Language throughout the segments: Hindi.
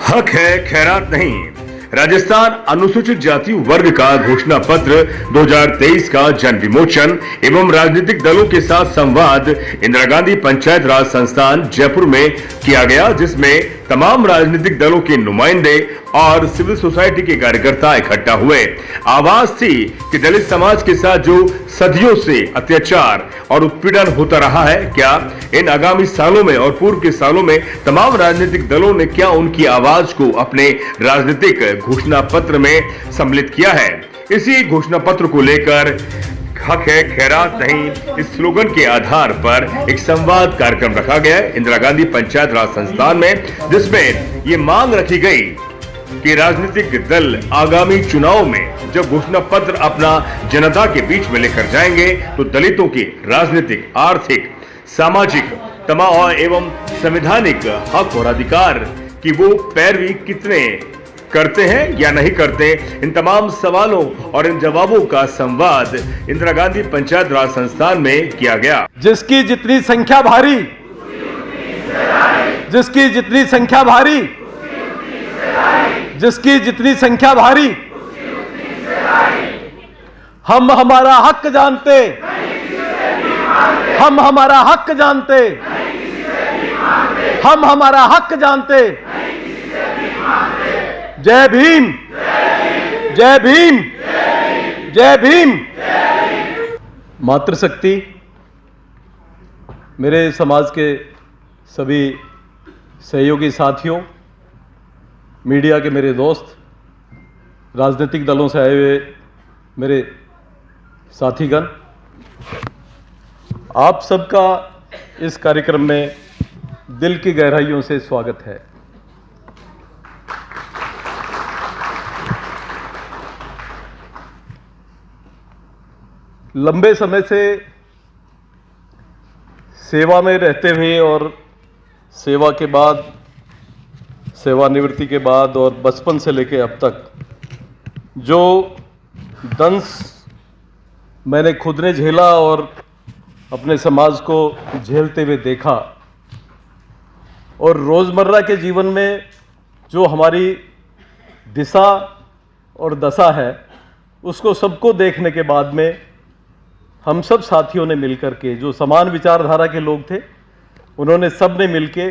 हक है खैरात नहीं। राजस्थान अनुसूचित जाति वर्ग का घोषणा पत्र 2023 का जन विमोचन एवं राजनीतिक दलों के साथ संवाद इंदिरा गांधी पंचायत राज संस्थान जयपुर में किया गया, जिसमें तमाम राजनीतिक दलों के नुमाइंदे और सिविल सोसाइटी के कार्यकर्ता इकट्ठा हुए। आवाज थी कि दलित समाज के साथ जो सदियों से अत्याचार और उत्पीड़न होता रहा है, क्या इन आगामी सालों में और पूर्व के सालों में तमाम राजनीतिक दलों ने क्या उनकी आवाज को अपने राजनीतिक घोषणा पत्र में सम्मिलित किया है। इसी घोषणा पत्र को लेकर हक है खैरात नहीं इस स्लोगन के आधार पर एक संवाद कार्यक्रम रखा गया है इंदिरा गांधी पंचायत राज संस्थान में, जिसमें ये मांग रखी गई कि राजनीतिक दल आगामी चुनाव में जब घोषणा पत्र अपना जनता के बीच में लेकर जाएंगे तो दलितों के राजनीतिक, आर्थिक, सामाजिक तमाम एवं संवैधानिक हक और अधिकार की वो पैरवी कितने करते हैं या नहीं करते, इन तमाम सवालों और इन जवाबों का संवाद इंदिरा गांधी पंचायत राज संस्थान में किया गया। जिसकी जितनी संख्या भारी, जिसकी जितनी संख्या भारी, जिसकी जितनी संख्या भारी, हम हमारा हक जानते, हम हमारा हक जानते, हम हमारा हक जानते। जय भीम, जय भीम, जय भीम। मातृशक्ति, मेरे समाज के सभी सहयोगी साथियों, मीडिया के मेरे दोस्त, राजनीतिक दलों से आए हुए मेरे साथीगण, आप सबका इस कार्यक्रम में दिल की गहराइयों से स्वागत है। लंबे समय से सेवा में रहते हुए और सेवा के बाद, सेवानिवृत्ति के बाद और बचपन से लेकर अब तक जो दंश मैंने खुद ने झेला और अपने समाज को झेलते हुए देखा, और रोज़मर्रा के जीवन में जो हमारी दिशा और दशा है, उसको सबको देखने के बाद में हम सब साथियों ने मिलकर के, जो समान विचारधारा के लोग थे, उन्होंने सब ने मिलके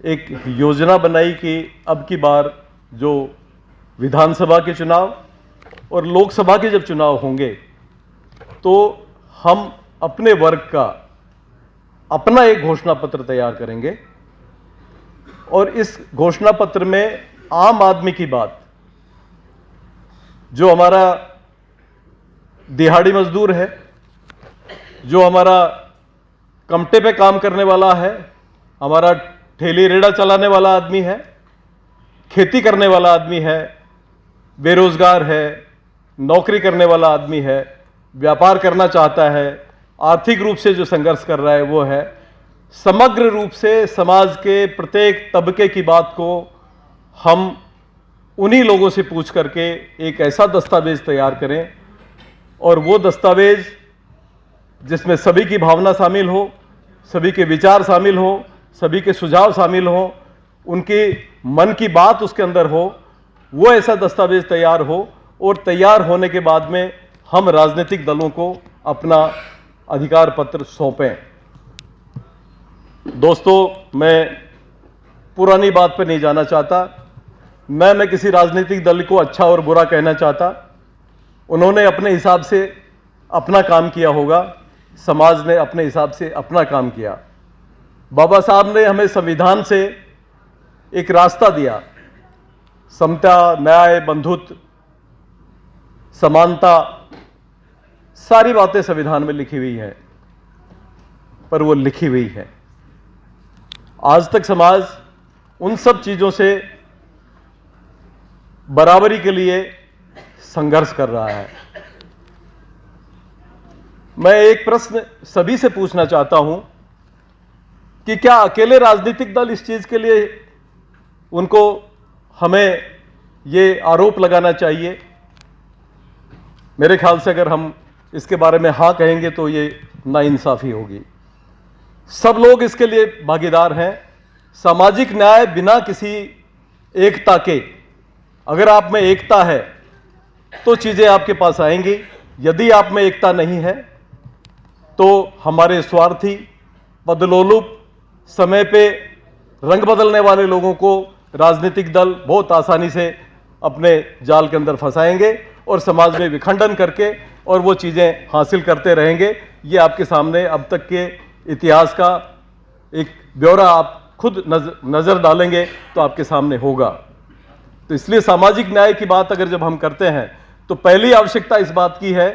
एक योजना बनाई कि अब की बार जो विधानसभा के चुनाव और लोकसभा के जब चुनाव होंगे तो हम अपने वर्ग का अपना एक घोषणा पत्र तैयार करेंगे, और इस घोषणा पत्र में आम आदमी की बात, जो हमारा दिहाड़ी मजदूर है, जो हमारा कमटे पे काम करने वाला है, हमारा ठेली रेड़ा चलाने वाला आदमी है, खेती करने वाला आदमी है, बेरोजगार है, नौकरी करने वाला आदमी है, व्यापार करना चाहता है, आर्थिक रूप से जो संघर्ष कर रहा है वो है, समग्र रूप से समाज के प्रत्येक तबके की बात को हम उन्हीं लोगों से पूछ करके एक ऐसा दस्तावेज तैयार करें, और वो दस्तावेज जिसमें सभी की भावना शामिल हो, सभी के विचार शामिल हो, सभी के सुझाव शामिल हो, उनके मन की बात उसके अंदर हो, वो ऐसा दस्तावेज तैयार हो, और तैयार होने के बाद में हम राजनीतिक दलों को अपना अधिकार पत्र सौंपें। दोस्तों, मैं पुरानी बात पर नहीं जाना चाहता, मैं किसी राजनीतिक दल को अच्छा और बुरा कहना चाहता। उन्होंने अपने हिसाब से अपना काम किया होगा, समाज ने अपने हिसाब से अपना काम किया। बाबा साहब ने हमें संविधान से एक रास्ता दिया, समता, न्याय, बंधुत्व, समानता, सारी बातें संविधान में लिखी हुई हैं, पर वो लिखी हुई है। आज तक समाज उन सब चीज़ों से बराबरी के लिए संघर्ष कर रहा है। मैं एक प्रश्न सभी से पूछना चाहता हूं कि क्या अकेले राजनीतिक दल इस चीज के लिए उनको हमें ये आरोप लगाना चाहिए? मेरे ख्याल से अगर हम इसके बारे में हाँ कहेंगे तो ये नाइंसाफी होगी। सब लोग इसके लिए भागीदार हैं। सामाजिक न्याय बिना किसी एकता के, अगर आप में एकता है तो चीज़ें आपके पास आएंगी। यदि आप में एकता नहीं है तो हमारे स्वार्थी, पदलोलुप, समय पे रंग बदलने वाले लोगों को राजनीतिक दल बहुत आसानी से अपने जाल के अंदर फंसाएंगे और समाज में विखंडन करके और वो चीज़ें हासिल करते रहेंगे। ये आपके सामने अब तक के इतिहास का एक ब्यौरा आप खुद नज़र डालेंगे तो आपके सामने होगा। तो इसलिए सामाजिक न्याय की बात अगर जब हम करते हैं तो पहली आवश्यकता इस बात की है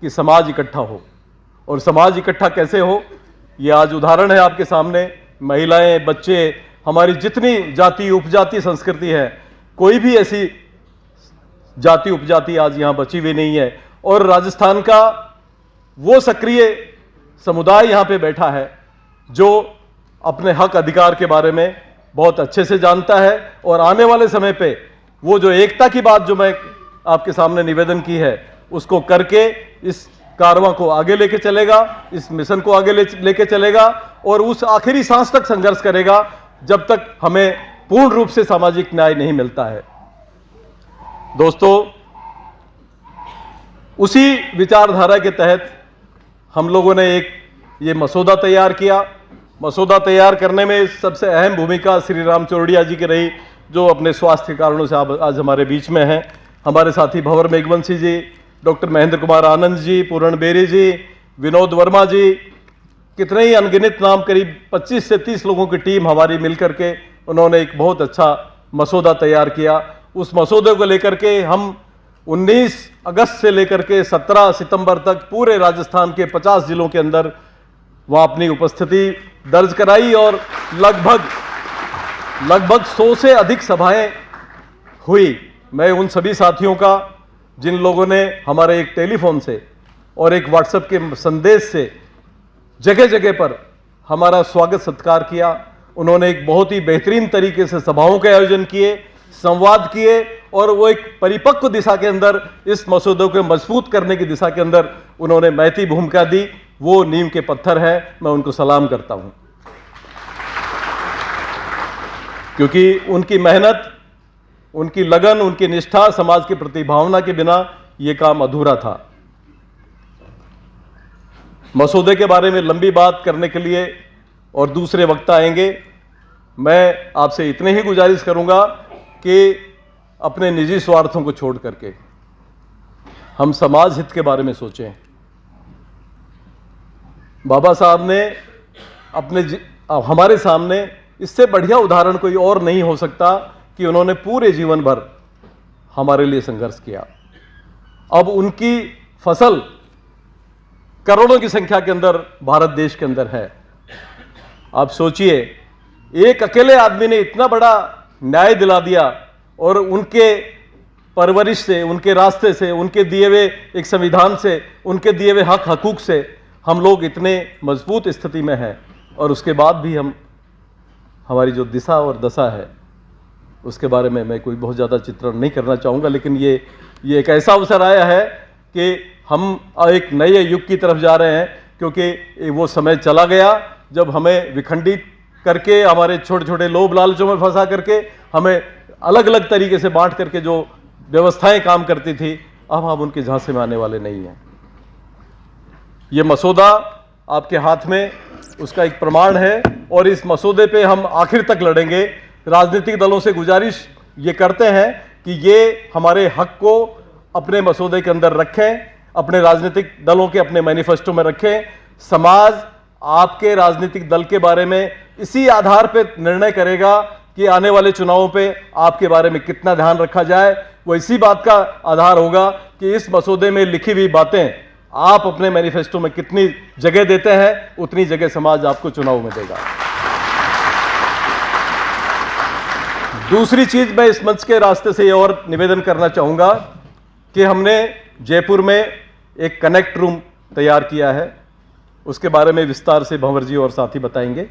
कि समाज इकट्ठा हो। और समाज इकट्ठा कैसे हो, ये आज उदाहरण है आपके सामने। महिलाएं, बच्चे, हमारी जितनी जाति उपजाति संस्कृति है, कोई भी ऐसी जाति उपजाति आज यहाँ बची हुई नहीं है। और राजस्थान का वो सक्रिय समुदाय यहाँ पे बैठा है जो अपने हक अधिकार के बारे में बहुत अच्छे से जानता है और आने वाले समय पे वो जो एकता की बात जो मैं आपके सामने निवेदन की है उसको करके इस कारवां को आगे लेके चलेगा, इस मिशन को आगे लेके चलेगा और उस आखिरी सांस तक संघर्ष करेगा जब तक हमें पूर्ण रूप से सामाजिक न्याय नहीं मिलता है। दोस्तों, उसी विचारधारा के तहत हम लोगों ने एक ये मसौदा तैयार किया। मसौदा तैयार करने में सबसे अहम भूमिका श्री राम चौरड़िया जी की रही, जो अपने स्वास्थ्य के कारणों से आज हमारे बीच में हैं। हमारे साथी भंवर मेघवंशी जी, डॉक्टर महेंद्र कुमार आनंद जी, पूरण बेरी जी, विनोद वर्मा जी, कितने ही अनगिनत नाम, करीब 25 से 30 लोगों की टीम हमारी मिलकर के उन्होंने एक बहुत अच्छा मसौदा तैयार किया। उस मसौदे को लेकर के हम 19 अगस्त से लेकर के 17 सितंबर तक पूरे राजस्थान के 50 जिलों के अंदर वहाँ अपनी उपस्थिति दर्ज कराई और लगभग 100 से अधिक सभाएं हुई। मैं उन सभी साथियों का, जिन लोगों ने हमारे एक टेलीफोन से और एक व्हाट्सएप के संदेश से जगह जगह पर हमारा स्वागत सत्कार किया, उन्होंने एक बहुत ही बेहतरीन तरीके से सभाओं के आयोजन किए, संवाद किए और वो एक परिपक्व दिशा के अंदर इस मसौदे को मजबूत करने की दिशा के अंदर उन्होंने महती भूमिका दी। वो नींव के पत्थर हैं, मैं उनको सलाम करता हूं, क्योंकि उनकी मेहनत, उनकी लगन, उनकी निष्ठा, समाज की प्रति भावना के बिना ये काम अधूरा था। मसौदे के बारे में लंबी बात करने के लिए और दूसरे वक्ता आएंगे। मैं आपसे इतने ही गुजारिश करूंगा कि अपने निजी स्वार्थों को छोड़ करके हम समाज हित के बारे में सोचें। बाबा साहब ने हमारे सामने इससे बढ़िया उदाहरण कोई और नहीं हो सकता कि उन्होंने पूरे जीवन भर हमारे लिए संघर्ष किया। अब उनकी फसल करोड़ों की संख्या के अंदर भारत देश के अंदर है। आप सोचिए, एक अकेले आदमी ने इतना बड़ा न्याय दिला दिया और उनके परवरिश से, उनके रास्ते से, उनके दिए हुए एक संविधान से, उनके दिए हुए हक हकूक से हम लोग इतने मजबूत स्थिति में हैं। और उसके बाद भी हमारी जो दिशा और दशा है उसके बारे में मैं कोई बहुत ज़्यादा चित्रण नहीं करना चाहूँगा, लेकिन ये एक ऐसा अवसर आया है कि हम एक नए युग की तरफ जा रहे हैं, क्योंकि वो समय चला गया जब हमें विखंडित करके, हमारे छोटे छोटे लोभ लालचों में फंसा करके, हमें अलग अलग तरीके से बांट करके जो व्यवस्थाएं काम करती थी, अब हम उनके झांसे में आने वाले नहीं हैं। ये मसौदा आपके हाथ में उसका एक प्रमाण है और इस मसौदे पे हम आखिर तक लड़ेंगे। राजनीतिक दलों से गुजारिश ये करते हैं कि ये हमारे हक को अपने मसौदे के अंदर रखें, अपने राजनीतिक दलों के अपने मैनिफेस्टो में रखें। समाज आपके राजनीतिक दल के बारे में इसी आधार पे निर्णय करेगा कि आने वाले चुनावों पे आपके बारे में कितना ध्यान रखा जाए। वो इसी बात का आधार होगा कि इस मसौदे में लिखी हुई बातें आप अपने मैनिफेस्टो में कितनी जगह देते हैं, उतनी जगह समाज आपको चुनाव में देगा। दूसरी चीज मैं इस मंच के रास्ते से ये और निवेदन करना चाहूंगा कि हमने जयपुर में एक कनेक्ट रूम तैयार किया है, उसके बारे में विस्तार से भंवर जी और साथी बताएंगे।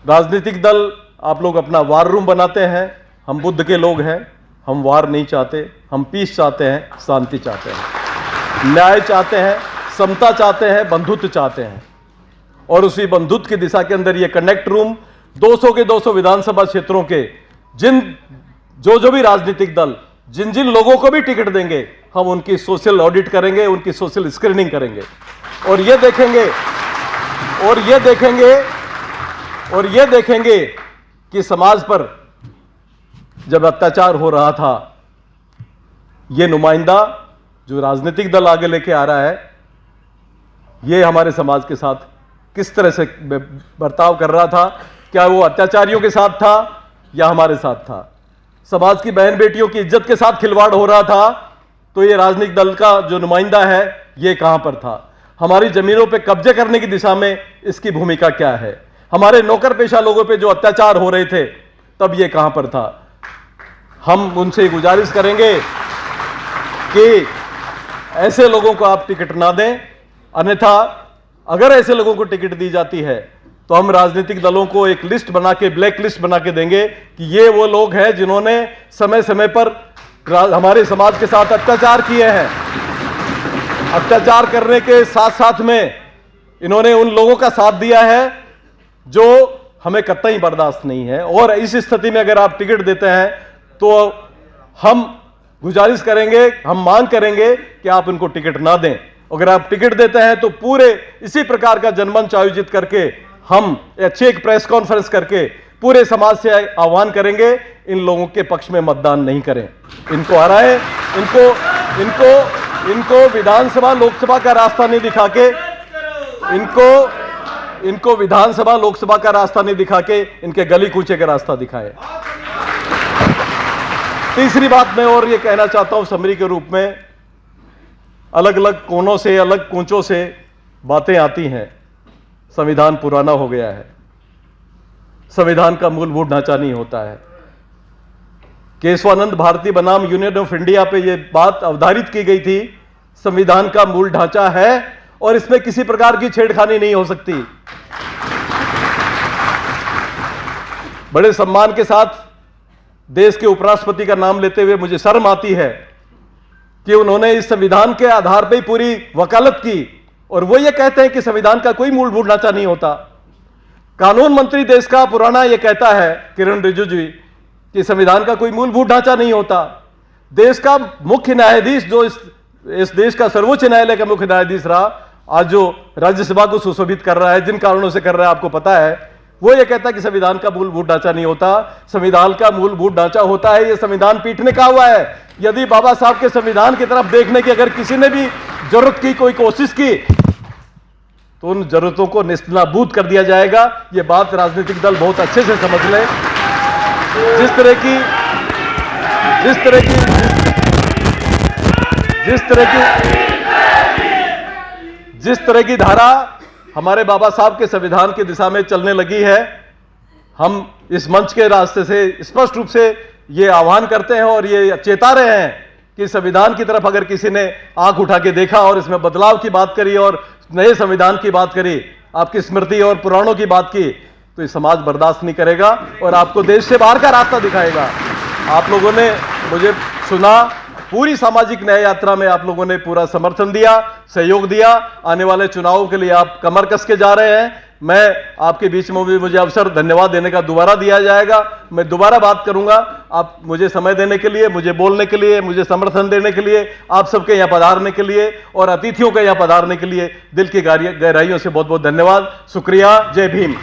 राजनीतिक दल आप लोग अपना वार रूम बनाते हैं, हम बुद्ध के लोग हैं, हम वार नहीं चाहते, हम पीस चाहते हैं, शांति चाहते हैं, न्याय चाहते हैं, समता चाहते हैं, बंधुत्व चाहते हैं। और उसी बंधुत्व की दिशा के अंदर ये कनेक्ट रूम 200 के 200 विधानसभा क्षेत्रों के जिन जो जो भी राजनीतिक दल जिन जिन लोगों को भी टिकट देंगे, हम उनकी सोशल ऑडिट करेंगे, उनकी सोशल स्क्रीनिंग करेंगे और ये देखेंगे कि समाज पर जब अत्याचार हो रहा था, ये नुमाइंदा जो राजनीतिक दल आगे लेके आ रहा है, ये हमारे समाज के साथ किस तरह से बर्ताव कर रहा था, क्या वो अत्याचारियों के साथ था या हमारे साथ था। समाज की बहन बेटियों की इज्जत के साथ खिलवाड़ हो रहा था, तो ये राजनीतिक दल का जो नुमाइंदा है ये कहां पर था। हमारी जमीनों पे कब्जे करने की दिशा में इसकी भूमिका क्या है। हमारे नौकर पेशा लोगों पे जो अत्याचार हो रहे थे, तब ये कहां पर था। हम उनसे गुजारिश करेंगे कि ऐसे लोगों को आप टिकट ना दें, अन्यथा अगर ऐसे लोगों को टिकट दी जाती है तो हम राजनीतिक दलों को एक लिस्ट बना के, ब्लैक लिस्ट बना के देंगे कि ये वो लोग हैं जिन्होंने समय समय पर हमारे समाज के साथ अत्याचार किए हैं। अत्याचार करने के साथ साथ में इन्होंने उन लोगों का साथ दिया है जो हमें कतई बर्दाश्त नहीं है। और इस स्थिति में अगर आप टिकट देते हैं तो हम गुजारिश करेंगे, हम मांग करेंगे कि आप इनको टिकट ना दें। अगर आप टिकट देते हैं तो पूरे इसी प्रकार का जनमंच आयोजित करके हम अच्छी एक प्रेस कॉन्फ्रेंस करके पूरे समाज से आह्वान करेंगे, इन लोगों के पक्ष में मतदान नहीं करें, इनको हराएं, इनको विधानसभा लोकसभा का रास्ता नहीं दिखा के, इनको विधानसभा लोकसभा का रास्ता नहीं दिखा के इनके गली कूचे का रास्ता दिखाएं। तीसरी बात मैं और ये कहना चाहता हूं समरी के रूप में, अलग अलग कोनों से, अलग कूचों से बातें आती हैं। संविधान पुराना हो गया है, संविधान का मूलभूत ढांचा नहीं होता है। केशवानंद भारती बनाम यूनियन ऑफ इंडिया पे ये बात अवधारित की गई थी, संविधान का मूल ढांचा है और इसमें किसी प्रकार की छेड़खानी नहीं हो सकती। बड़े सम्मान के साथ देश के उपराष्ट्रपति का नाम लेते हुए मुझे शर्म आती है कि उन्होंने इस संविधान के आधार पर ही पूरी वकालत की और वो ये कहते हैं कि संविधान का कोई मूलभूत ढांचा नहीं होता। कानून मंत्री देश का पुराना ये कहता है, किरण रिजिजू, कि संविधान का कोई मूलभूत ढांचा नहीं होता। देश का मुख्य न्यायाधीश, जो इस देश का सर्वोच्च न्यायालय का मुख्य न्यायाधीश रहा, आज जो राज्यसभा को सुशोभित कर रहा है, जिन कारणों से कर रहा है आपको पता है, वो ये कहता है कि संविधान का मूलभूत ढांचा नहीं होता। संविधान का मूलभूत ढांचा होता है, ये संविधान पीठ ने कहा हुआ है। यदि बाबा साहब के संविधान की तरफ देखने की अगर किसी ने भी जरूरत की, कोई कोशिश की, तो उन जरूरतों को निस्तनाबूद कर दिया जाएगा। ये बात राजनीतिक दल बहुत अच्छे से समझ लें। जिस तरह की धारा हमारे बाबा साहब के संविधान की दिशा में चलने लगी है, हम इस मंच के रास्ते से स्पष्ट रूप से ये आह्वान करते हैं और ये चेता रहे हैं कि संविधान की तरफ अगर किसी ने आंख उठा के देखा और इसमें बदलाव की बात करी और नए संविधान की बात करी, आपकी स्मृति और पुराणों की बात की, तो ये समाज बर्दाश्त नहीं करेगा और आपको देश से बाहर का रास्ता दिखाएगा। आप लोगों ने मुझे सुना, पूरी सामाजिक न्याय यात्रा में आप लोगों ने पूरा समर्थन दिया, सहयोग दिया। आने वाले चुनावों के लिए आप कमर कस के जा रहे हैं। मैं आपके बीच में भी मुझे अवसर धन्यवाद देने का दोबारा दिया जाएगा। मैं दोबारा बात करूंगा। आप मुझे समय देने के लिए, मुझे बोलने के लिए, मुझे समर्थन देने के लिए, आप सबके यहाँ पधारने के लिए और अतिथियों के यहाँ पधारने के लिए दिल की गहराइयों से बहुत बहुत धन्यवाद। शुक्रिया। जय भीम।